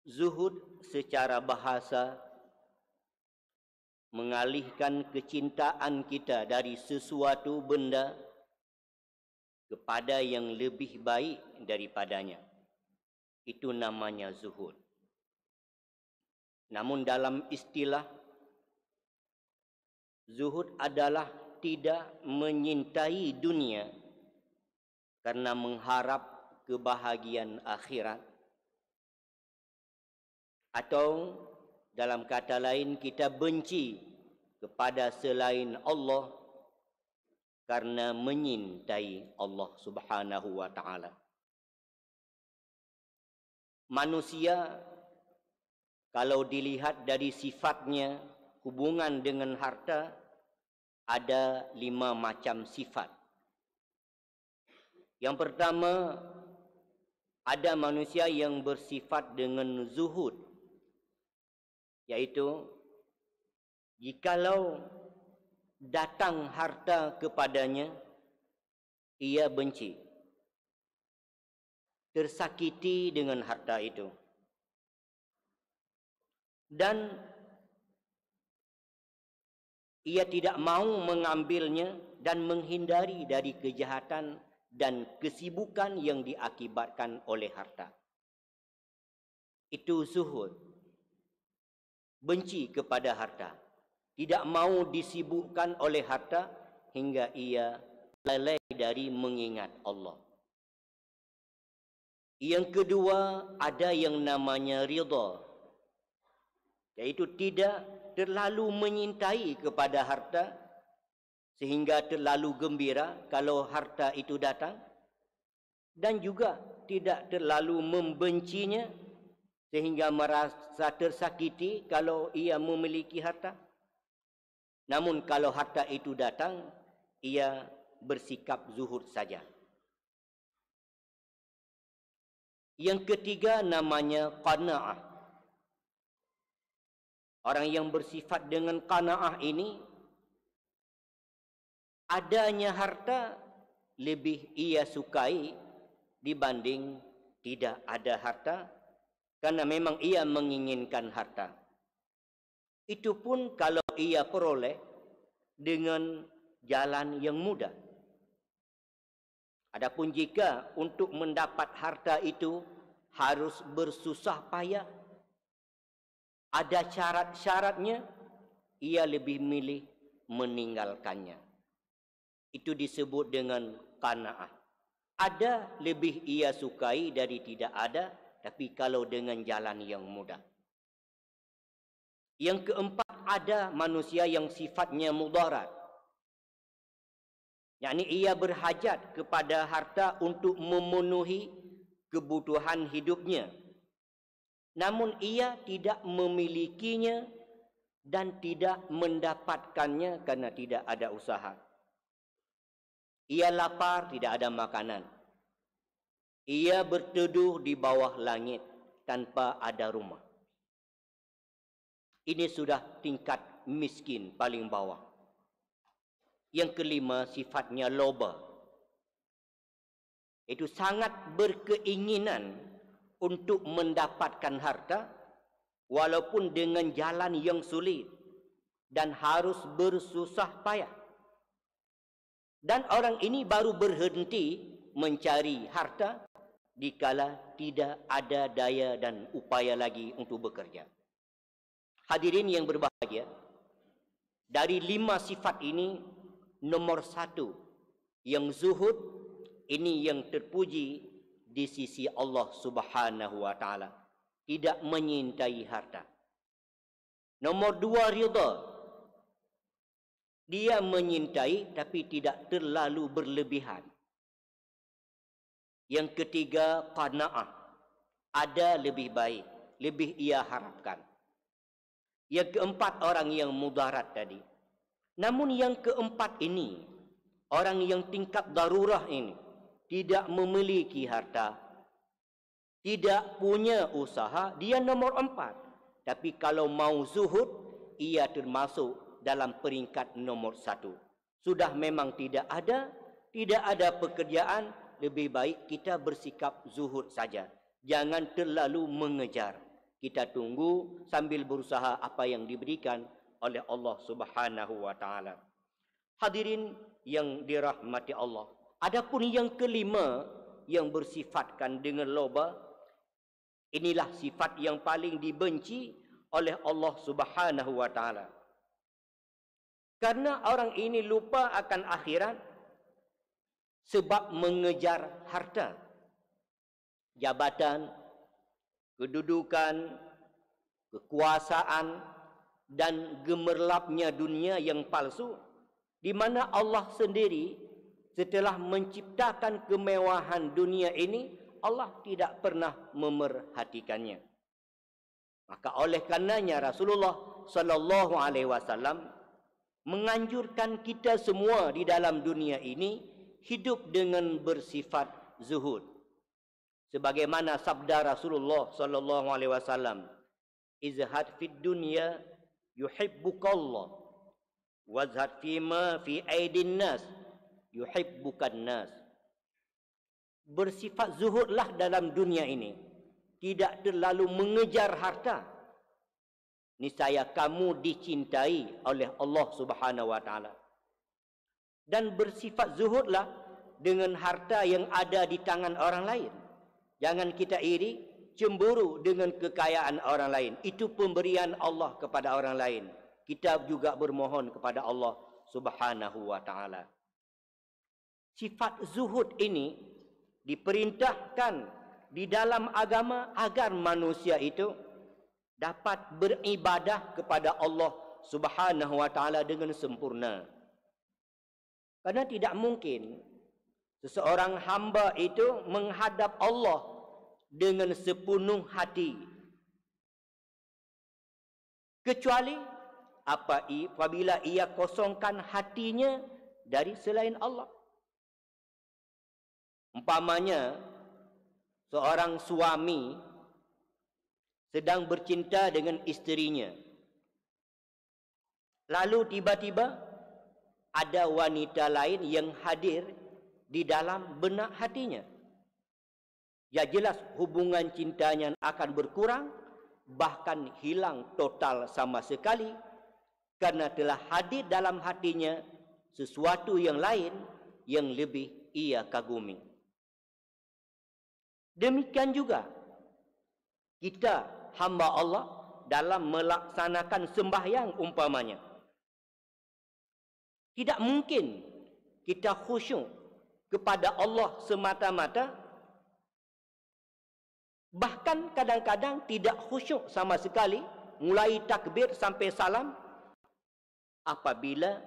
Zuhud secara bahasa mengalihkan kecintaan kita dari sesuatu benda kepada yang lebih baik daripadanya. Itu namanya zuhud. Namun dalam istilah, zuhud adalah tidak menyintai dunia karena mengharap kebahagiaan akhirat. Atau dalam kata lain, kita benci kepada selain Allah karena menyintai Allah Subhanahu wa taala. Manusia kalau dilihat dari sifatnya, hubungan dengan harta, ada 5 macam sifat. Yang pertama, ada manusia yang bersifat dengan zuhud, yaitu jikalau datang harta kepadanya, ia benci, tersakiti dengan harta itu, dan ia tidak mau mengambilnya dan menghindari dari kejahatan dan kesibukan yang diakibatkan oleh harta. Itu zuhud. Benci kepada harta, tidak mau disibukkan oleh harta hingga ia lalai dari mengingat Allah. Yang kedua, ada yang namanya ridha, yaitu tidak terlalu menyintai kepada harta sehingga terlalu gembira kalau harta itu datang, dan juga tidak terlalu membencinya sehingga merasa tersakiti kalau ia memiliki harta. Namun kalau harta itu datang, ia bersikap zuhud saja. Yang ketiga namanya qanaah. Orang yang bersifat dengan qanaah ini, adanya harta lebih ia sukai dibanding tidak ada harta, karena memang ia menginginkan harta. Itu pun kalau ia peroleh dengan jalan yang mudah. Adapun jika untuk mendapat harta itu harus bersusah payah, ada syarat-syaratnya, ia lebih milih meninggalkannya. Itu disebut dengan qanaah. Ada lebih ia sukai dari tidak ada, tapi kalau dengan jalan yang mudah. Yang keempat, ada manusia yang sifatnya mudarat, yakni ia berhajat kepada harta untuk memenuhi kebutuhan hidupnya, namun ia tidak memilikinya dan tidak mendapatkannya karena tidak ada usaha. Ia lapar, tidak ada makanan. Ia berteduh di bawah langit tanpa ada rumah. Ini sudah tingkat miskin paling bawah. Yang kelima, sifatnya loba. Itu sangat berkeinginan untuk mendapatkan harta walaupun dengan jalan yang sulit dan harus bersusah payah. Dan orang ini baru berhenti mencari harta dikala tidak ada daya dan upaya lagi untuk bekerja. Hadirin yang berbahagia, dari 5 sifat ini, nomor 1 yang zuhud, ini yang terpuji di sisi Allah Subhanahu wa taala, tidak menyintai harta. Nomor 2, ridha. Dia menyintai tapi tidak terlalu berlebihan. Yang ketiga, qanaah. Ada lebih baik, lebih ia harapkan. Yang keempat, orang yang mudarat tadi. Namun yang keempat ini, orang yang tingkat darurah ini, tidak memiliki harta, tidak punya usaha, dia nomor 4. Tapi kalau mau zuhud, ia termasuk dalam peringkat nomor 1. Sudah memang tidak ada pekerjaan, lebih baik kita bersikap zuhud saja. Jangan terlalu mengejar. Kita tunggu sambil berusaha apa yang diberikan oleh Allah Subhanahu wa taala. Hadirin yang dirahmati Allah. Adapun yang kelima yang bersifatkan dengan loba, inilah sifat yang paling dibenci oleh Allah Subhanahu wa taala. Karena orang ini lupa akan akhirat sebab mengejar harta, jabatan, kedudukan, kekuasaan dan gemerlapnya dunia yang palsu, di mana Allah sendiri setelah menciptakan kemewahan dunia ini, Allah tidak pernah memerhatikannya. Maka oleh karenanya Rasulullah sallallahu alaihi wasallam menganjurkan kita semua di dalam dunia ini hidup dengan bersifat zuhud. Sebagaimana sabda Rasulullah sallallahu alaihi wasallam, "Izhad fid dunya yuhibbukallah, wazhad fima fi aidin nas yuhibbukan nas." Bersifat zuhudlah dalam dunia ini, tidak terlalu mengejar harta. Niscaya kamu dicintai oleh Allah Subhanahu wa taala. Dan bersifat zuhudlah dengan harta yang ada di tangan orang lain. Jangan kita iri, cemburu dengan kekayaan orang lain. Itu pemberian Allah kepada orang lain. Kita juga bermohon kepada Allah Subhanahu wa taala. Sifat zuhud ini diperintahkan di dalam agama agar manusia itu dapat beribadah kepada Allah Subhanahu wa taala dengan sempurna. Karena tidak mungkin seseorang hamba itu menghadap Allah dengan sepenuh hati, kecuali apabila ia kosongkan hatinya dari selain Allah. Umpamanya seorang suami sedang bercinta dengan isterinya, lalu tiba-tiba ada wanita lain yang hadir di dalam benak hatinya. Ya jelas hubungan cintanya akan berkurang, bahkan hilang total sama sekali, karena telah hadir dalam hatinya sesuatu yang lain yang lebih ia kagumi. Demikian juga kita hamba Allah dalam melaksanakan sembahyang umpamanya. Tidak mungkin kita khusyuk kepada Allah semata-mata, bahkan kadang-kadang tidak khusyuk sama sekali, mulai takbir sampai salam, apabila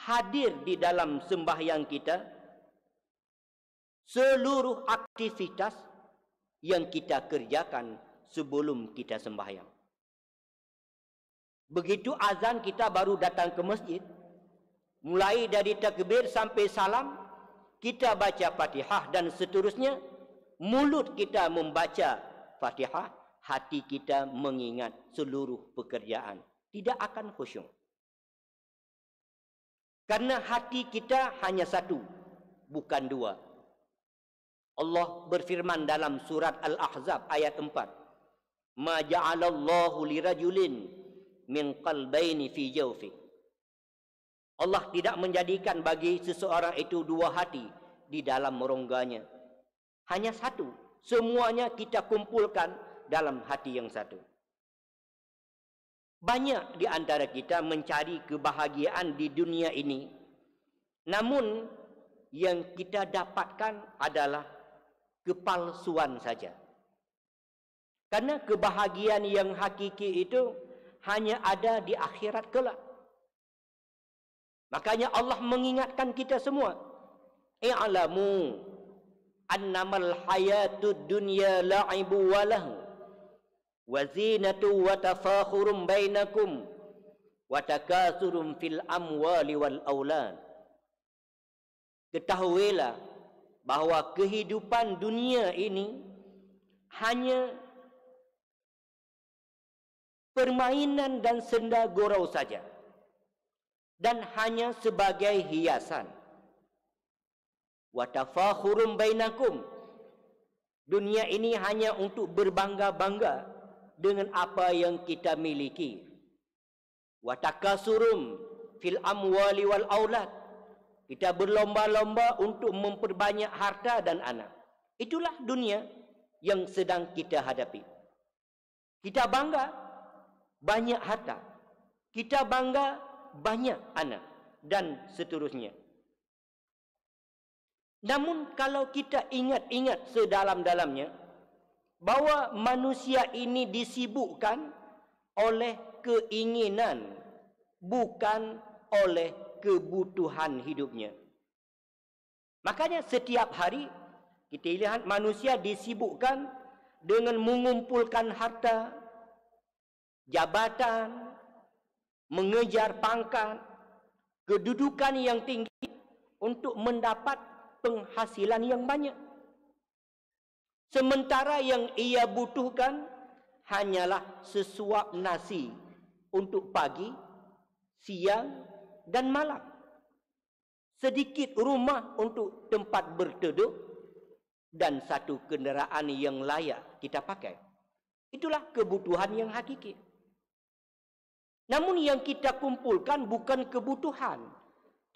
hadir di dalam sembahyang kita seluruh aktivitas yang kita kerjakan sebelum kita sembahyang. Begitu azan kita baru datang ke masjid, mulai dari takbir sampai salam, kita baca Fatihah dan seterusnya, mulut kita membaca Fatihah, hati kita mengingat seluruh pekerjaan. Tidak akan khusyuk. Karena hati kita hanya satu, bukan dua. Allah berfirman dalam surat Al-Ahzab ayat 4. Ma ja'alallahu lirajulin min qalbaini fi jawfi. Allah tidak menjadikan bagi seseorang itu dua hati di dalam rongganya. Hanya satu. Semuanya kita kumpulkan dalam hati yang satu. Banyak di antara kita mencari kebahagiaan di dunia ini. Namun yang kita dapatkan adalah kepalsuan saja. Karena kebahagiaan yang hakiki itu hanya ada di akhirat kelak. Makanya Allah mengingatkan kita semua. I'lamu annamal hayatud dunya la'ibu wa lahu wa zinatu wa tafakhurum bainakum wa takatsurum fil amwali wal aulad. Ketahuilah bahawa kehidupan dunia ini hanya permainan dan senda gurau saja, dan hanya sebagai hiasan. Wa tafakhurum bainakum. Dunia ini hanya untuk berbangga-bangga dengan apa yang kita miliki. Wa takasurum fil amwali wal aulad. Kita berlomba-lomba untuk memperbanyak harta dan anak. Itulah dunia yang sedang kita hadapi. Kita bangga banyak harta. Kita bangga banyak anak dan seterusnya. Namun kalau kita ingat-ingat sedalam-dalamnya bahawa manusia ini disibukkan oleh keinginan, bukan oleh kebutuhan hidupnya. Makanya setiap hari kita lihat manusia disibukkan dengan mengumpulkan harta, jabatan, mengejar pangkat, kedudukan yang tinggi untuk mendapat penghasilan yang banyak. Sementara yang ia butuhkan hanyalah sesuap nasi untuk pagi, siang dan malam. Sedikit rumah untuk tempat berteduh dan satu kenderaan yang layak kita pakai. Itulah kebutuhan yang hakiki. Namun yang kita kumpulkan bukan kebutuhan,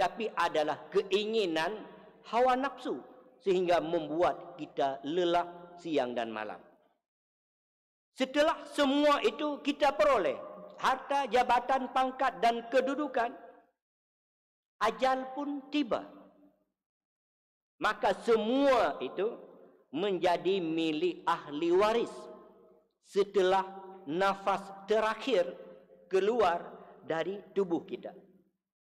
tapi adalah keinginan hawa nafsu sehingga membuat kita lelah siang dan malam. Setelah semua itu kita peroleh harta, jabatan, pangkat dan kedudukan, ajal pun tiba. Maka semua itu menjadi milik ahli waris setelah nafas terakhir keluar dari tubuh kita.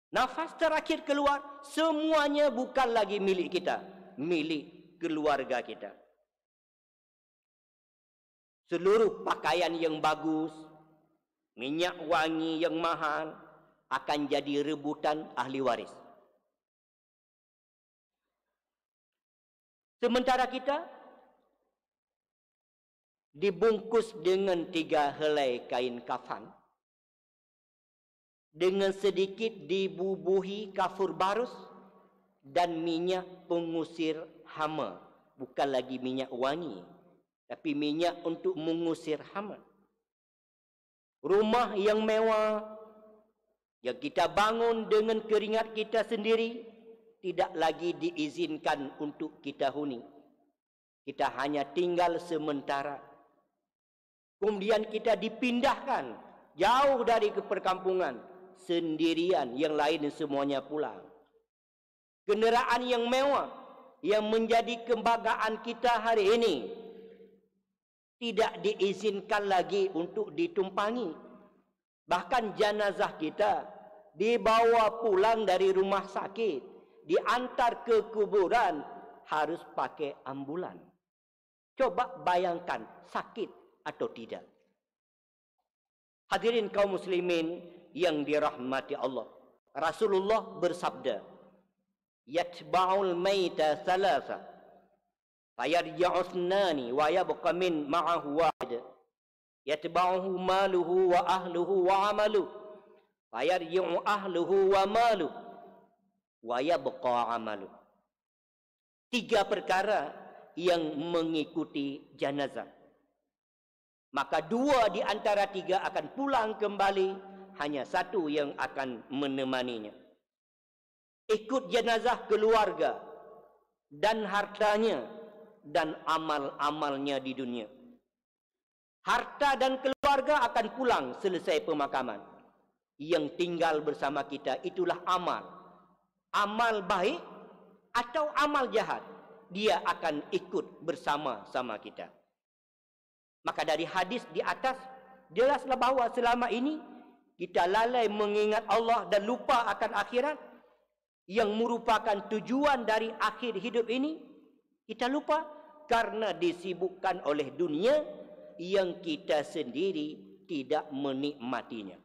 Nafas terakhir keluar, semuanya bukan lagi milik kita, milik keluarga kita. Seluruh pakaian yang bagus, minyak wangi yang mahal akan jadi rebutan ahli waris. Sementara kita dibungkus dengan 3 helai kain kafan, dengan sedikit dibubuhi kafur barus dan minyak pengusir hama. Bukan lagi minyak wangi, tapi minyak untuk mengusir hama. Rumah yang mewah yang kita bangun dengan keringat kita sendiri tidak lagi diizinkan untuk kita huni. Kita hanya tinggal sementara. Kemudian kita dipindahkan jauh dari perkampungan, sendirian, yang lain semuanya pulang. Kenderaan yang mewah yang menjadi kebanggaan kita hari ini tidak diizinkan lagi untuk ditumpangi. Bahkan jenazah kita dibawa pulang dari rumah sakit, diantar ke kuburan harus pakai ambulan. Coba bayangkan, sakit atau tidak. Hadirin kaum muslimin yang dirahmati Allah, Rasulullah bersabda, yatba'ul maita thalatha fayarji'u ithnani wa yabqa min ma'ahu wahid yatba'uhu maluhu wa ahluhu wa amaluhu fayarji'u ahluhu wa maluhu wa yabqa amaluhu. 3 perkara yang mengikuti jenazah. Maka 2 di antara 3 akan pulang kembali, hanya 1 yang akan menemaninya. Ikut jenazah keluarga dan hartanya dan amal-amalnya di dunia. Harta dan keluarga akan pulang selesai pemakaman. Yang tinggal bersama kita itulah amal. Amal baik atau amal jahat, dia akan ikut bersama-sama kita. Maka dari hadis di atas jelaslah bahawa selama ini kita lalai mengingat Allah dan lupa akan akhirat, yang merupakan tujuan dari akhir hidup ini. Kita lupa karena disibukkan oleh dunia yang kita sendiri tidak menikmatinya.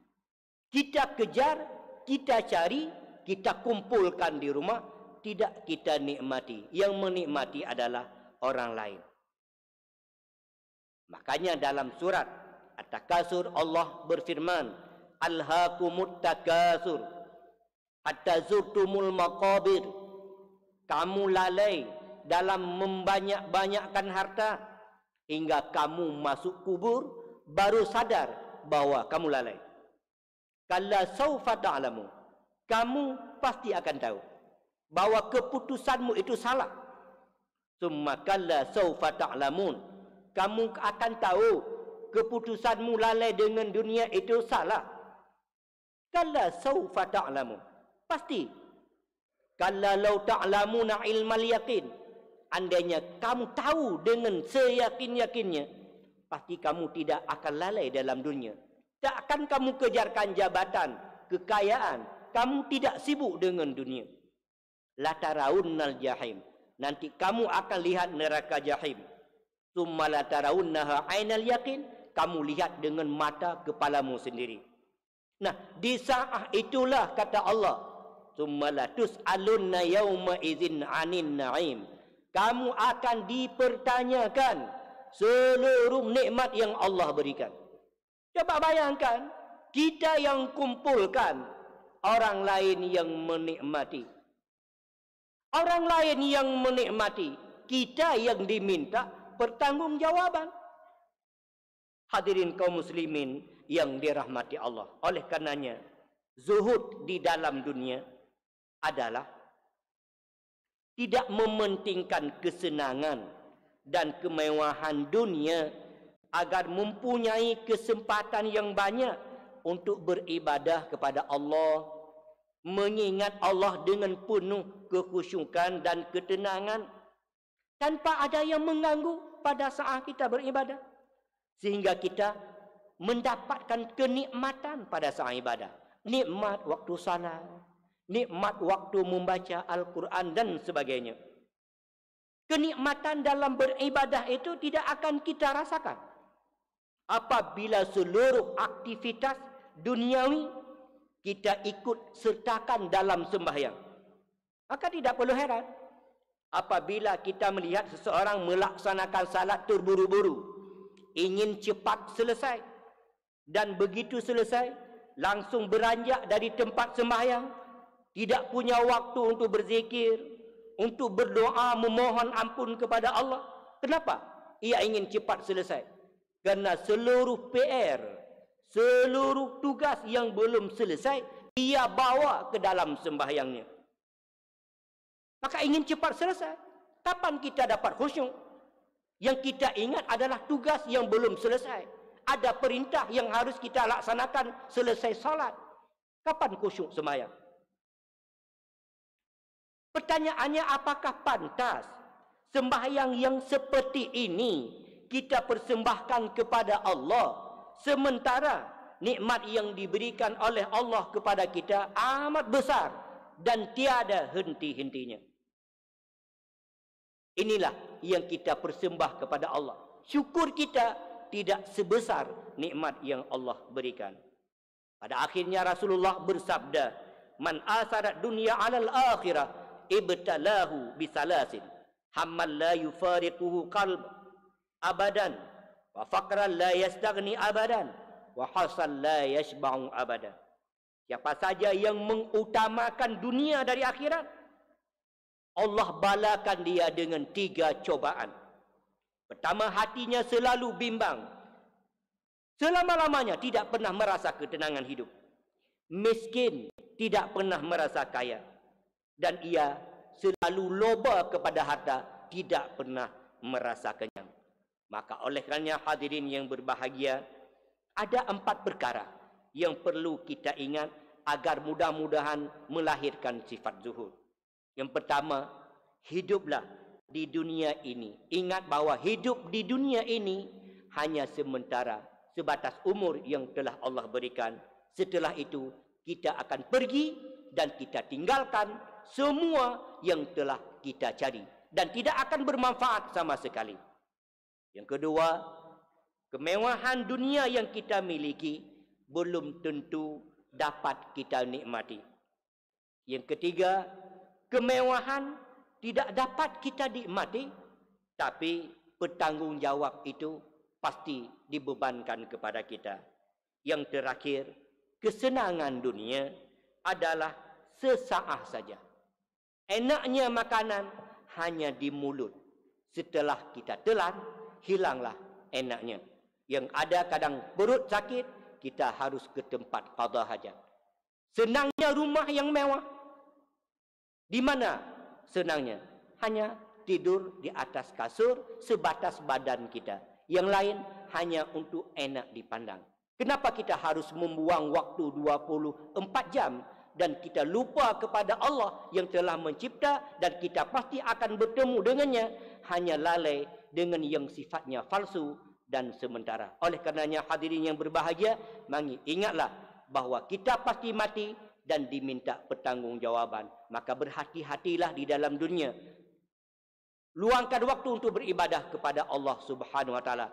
Kita kejar, kita cari, kita kumpulkan di rumah, tidak kita nikmati. Yang menikmati adalah orang lain. Makanya dalam surat At-Takasur Allah berfirman, Alhaakumut takasur hatta zurtumul maqabir. Kamu lalai dalam membanyak-banyakkan harta hingga kamu masuk kubur baru sadar bahawa kamu lalai. Kalla saufa ta'lamu. Kamu pasti akan tahu bahawa keputusanmu itu salah. Summa kalla saufa ta'lamun. Kamu akan tahu keputusanmu lalai dengan dunia itu salah. Kalla saufa ta'lamun. Pasti. Kalla law ta'lamuna ilmal yaqin. Andainya kamu tahu dengan seyakin-yakinnya, pasti kamu tidak akan lalai dalam dunia. Tak akan kamu kejarkan jabatan, kekayaan. Kamu tidak sibuk dengan dunia. La tarawunnal jahim. Nanti kamu akan lihat neraka jahim. Tsumma la tarawunnaha ainal yaqin. Kamu lihat dengan mata kepalamu sendiri. Nah, di saat itulah kata Allah, tsumma la tus'alunna yauma idzin 'anin na'im. Kamu akan dipertanyakan seluruh nikmat yang Allah berikan. Coba bayangkan, kita yang kumpulkan, orang lain yang menikmati. Orang lain yang menikmati, kita yang diminta pertanggungjawaban. Hadirin kaum muslimin yang dirahmati Allah. Oleh karenanya, zuhud di dalam dunia adalah tidak mementingkan kesenangan dan kemewahan dunia agar mempunyai kesempatan yang banyak untuk beribadah kepada Allah, mengingat Allah dengan penuh kekhusyukan dan ketenangan, tanpa ada yang mengganggu pada saat kita beribadah, sehingga kita mendapatkan kenikmatan pada saat ibadah. Nikmat waktu salat, nikmat waktu membaca Al-Quran dan sebagainya. Kenikmatan dalam beribadah itu tidak akan kita rasakan apabila seluruh aktivitas duniawi kita ikut sertakan dalam sembahyang. Maka tidak perlu heran apabila kita melihat seseorang melaksanakan salat terburu-buru, ingin cepat selesai, dan begitu selesai langsung beranjak dari tempat sembahyang, tidak punya waktu untuk berzikir, untuk berdoa memohon ampun kepada Allah. Kenapa? Ia ingin cepat selesai. Karena seluruh PR, seluruh tugas yang belum selesai, ia bawa ke dalam sembahyangnya. Maka ingin cepat selesai. Kapan kita dapat khusyuk? Yang kita ingat adalah tugas yang belum selesai. Ada perintah yang harus kita laksanakan selesai salat. Kapan khusyuk sembahyang? Pertanyaannya, apakah pantas sembahyang yang seperti ini kita persembahkan kepada Allah, sementara nikmat yang diberikan oleh Allah kepada kita amat besar dan tiada henti-hentinya? Inilah yang kita persembah kepada Allah. Syukur kita tidak sebesar nikmat yang Allah berikan. Pada akhirnya Rasulullah bersabda, "Man asarat dunya 'alal akhirah ibtalahu bisalasin. Hammal la yufariquhu qalb abadan, wa faqran la yastaghni abadan, wa hasal la yashba'u abadan." Siapa saja yang mengutamakan dunia dari akhirat, Allah balakan dia dengan 3 cobaan. Pertama, hatinya selalu bimbang. Selama-lamanya tidak pernah merasa ketenangan hidup. Miskin, tidak pernah merasa kaya. Dan ia selalu loba kepada harta, tidak pernah merasa kenyang. Maka oleh kerana hadirin yang berbahagia, ada 4 perkara yang perlu kita ingat agar mudah-mudahan melahirkan sifat zuhud. Yang pertama, hiduplah di dunia ini. Ingat bahawa hidup di dunia ini hanya sementara, sebatas umur yang telah Allah berikan. Setelah itu kita akan pergi dan kita tinggalkan semua yang telah kita cari dan tidak akan bermanfaat sama sekali. Yang kedua, kemewahan dunia yang kita miliki belum tentu dapat kita nikmati. Yang ketiga, kemewahan tidak dapat kita nikmati, tapi bertanggungjawab itu pasti dibebankan kepada kita. Yang terakhir, kesenangan dunia adalah sesaat saja. Enaknya makanan hanya di mulut. Setelah kita telan, hilanglah enaknya. Yang ada kadang perut sakit, kita harus ke tempat qada hajat. Senangnya rumah yang mewah. Di mana senangnya? Hanya tidur di atas kasur sebatas badan kita. Yang lain hanya untuk enak dipandang. Kenapa kita harus membuang waktu 24 jam dan kita lupa kepada Allah yang telah mencipta dan kita pasti akan bertemu dengannya, hanya lalai dengan yang sifatnya palsu dan sementara. Oleh karenanya hadirin yang berbahagia, mari ingatlah bahawa kita pasti mati dan diminta pertanggungjawaban. Maka berhati-hatilah di dalam dunia. Luangkan waktu untuk beribadah kepada Allah Subhanahu wa taala.